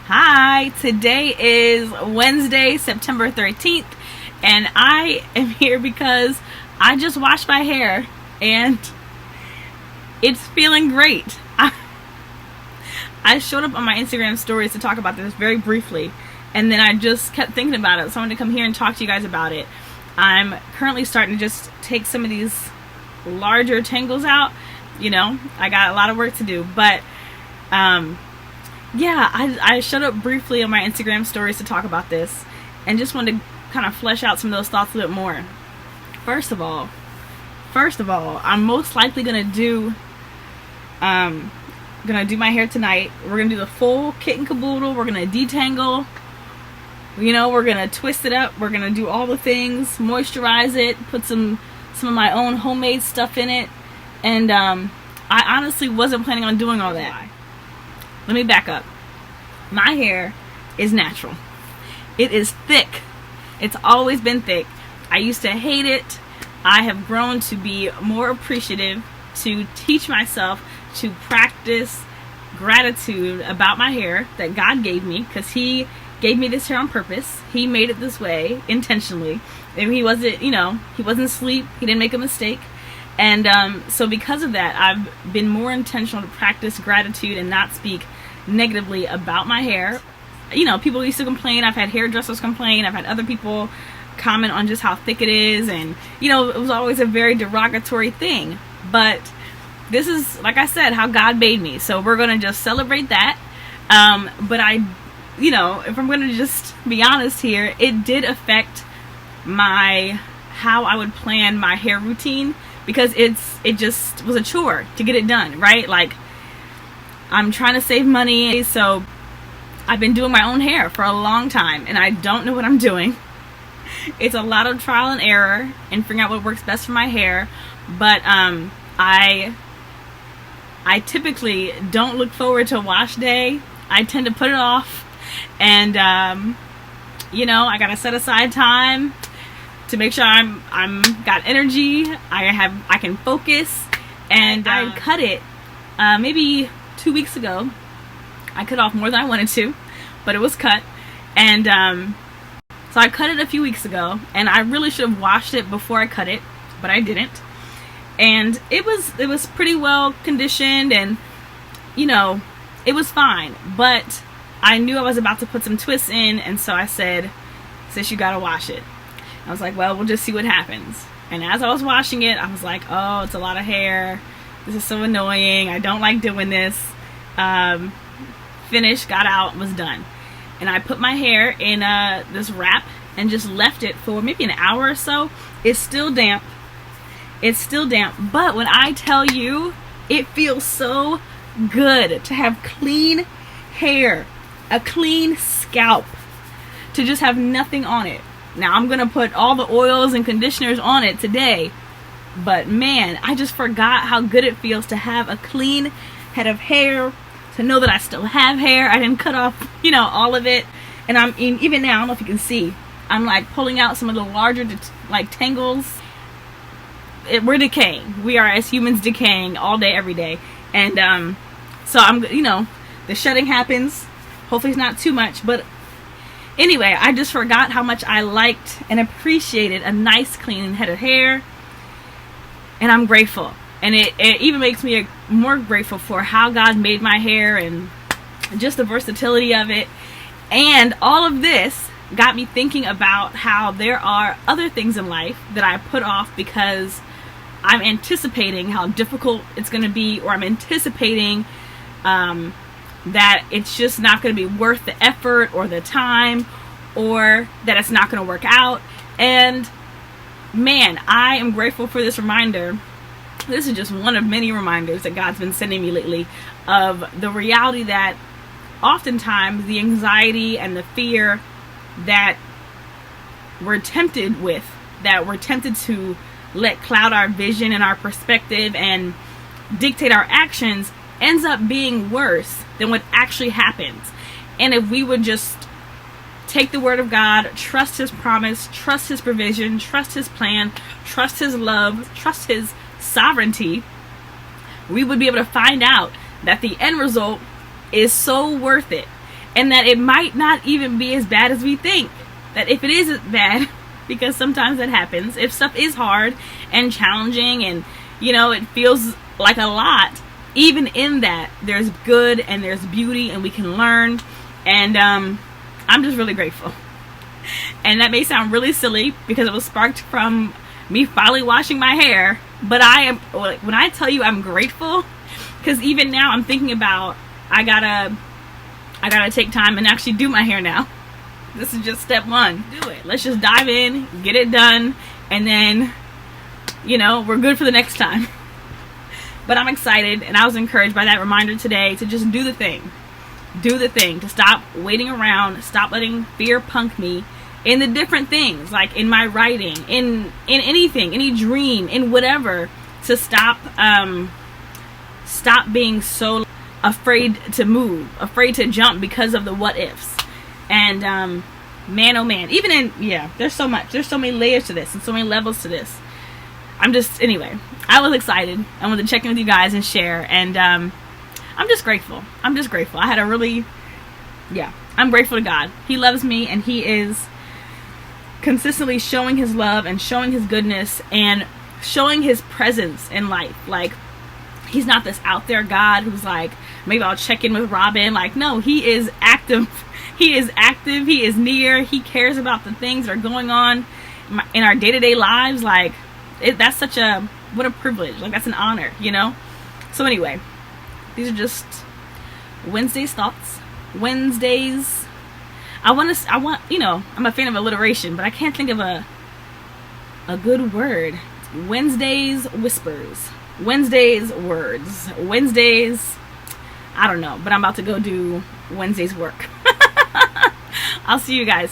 Hi, today is Wednesday, September 13th, and I am here because I just washed my hair and it's feeling great. I showed up on my Instagram stories to talk about this very briefly, and then I just kept thinking about it, so I wanted to come here and talk to you guys about it. I'm currently starting to just take some of these larger tangles out. You know, I got a lot of work to do, but yeah, I showed up briefly on my Instagram stories to talk about this and just wanted to kind of flesh out some of those thoughts a little bit more. First of all, I'm most likely gonna do my hair tonight. We're gonna do the full kit and caboodle. We're gonna detangle. You know, we're gonna twist it up. We're gonna do all the things, moisturize it, put some of my own homemade stuff in it, and I honestly wasn't planning on doing all that. Let me back up. My hair is natural. It is thick. It's always been thick. I used to hate it. I have grown to be more appreciative, to teach myself to practice gratitude about my hair that God gave me, because He gave me this hair on purpose. He made it this way intentionally. And He wasn't, He wasn't asleep. He didn't make a mistake. And so because of that, I've been more intentional to practice gratitude and not speak negatively about my hair. People used to complain. I've had hairdressers complain. I've had other people comment on just how thick it is. And, it was always a very derogatory thing. But this is, like I said, how God made me. So we're going to just celebrate that. But if I'm going to just be honest here, it did affect how I would plan my hair routine, because it just was a chore to get it done, right? Like, I'm trying to save money, so I've been doing my own hair for a long time, and I don't know what I'm doing. It's a lot of trial and error and figuring out what works best for my hair, but I typically don't look forward to wash day. I tend to put it off, and I gotta set aside time to make sure I'm got energy. I can focus, and I cut it maybe 2 weeks ago. I cut off more than I wanted to, but it was cut, and so I cut it a few weeks ago, and I really should have washed it before I cut it, but I didn't. And it was pretty well conditioned, and it was fine, but I knew I was about to put some twists in, and so I said, "Sis, you gotta wash it." I was like, well, we'll just see what happens. And as I was washing it, I was like, oh, it's a lot of hair. This is so annoying. I don't like doing this. Finished, got out, was done. And I put my hair in this wrap and just left it for maybe an hour or so. It's still damp. But when I tell you, it feels so good to have clean hair, a clean scalp, to just have nothing on it. Now, I'm going to put all the oils and conditioners on it today, but man, I just forgot how good it feels to have a clean head of hair, to know that I still have hair. I didn't cut off, all of it. And even now, I don't know if you can see, I'm like pulling out some of the larger tangles. We're decaying. We are, as humans, decaying all day, every day. And so I'm, the shedding happens. Hopefully it's not too much, but anyway, I just forgot how much I liked and appreciated a nice clean head of hair, and I'm grateful. And it even makes me more grateful for how God made my hair and just the versatility of it. And all of this got me thinking about how there are other things in life that I put off because I'm anticipating how difficult it's going to be, or I'm anticipating that it's just not going to be worth the effort or the time, or that it's not going to work out. And man, I am grateful for this reminder. This is just one of many reminders that God's been sending me lately of the reality that oftentimes the anxiety and the fear that we're tempted with, that we're tempted to let cloud our vision and our perspective and dictate our actions, ends up being worse than what actually happens. And if we would just take the word of God, trust His promise, trust His provision, trust His plan, trust His love, trust His sovereignty, we would be able to find out that the end result is so worth it. and that it might not even be as bad as we think. That if it is bad, because sometimes that happens, if stuff is hard and challenging and, you know, it feels like a lot, even in that, there's good and there's beauty and we can learn. And I'm just really grateful. And that may sound really silly because it was sparked from me finally washing my hair, but when I tell you I'm grateful, because even now I'm thinking about, I gotta take time and actually do my hair now. This is just step one. Do it. Let's just dive in, get it done, and then, you know, we're good for the next time. But I'm excited, and I was encouraged by that reminder today to just do the thing. Do the thing, to stop waiting around, stop letting fear punk me in the different things, like in my writing, in anything, any dream, in whatever, to stop being so afraid to move, afraid to jump because of the what ifs. And man, oh man, even in, yeah, there's so many layers to this and so many levels to this. Anyway, I was excited. I wanted to check in with you guys and share, and I'm just grateful. I'm grateful to God. He loves me, and He is consistently showing His love and showing His goodness and showing His presence in life. Like, He's not this out there God who's like, maybe I'll check in with Robin. Like, no, He is active. He is active. He is near. He cares about the things that are going on in our day-to-day lives. Like, that's what a privilege. Like, that's an honor, you know? So anyway, these are just Wednesday's thoughts. Wednesdays. I'm a fan of alliteration, but I can't think of a good word. Wednesday's whispers. Wednesday's words. Wednesday's, I don't know, but I'm about to go do Wednesday's work. I'll see you guys.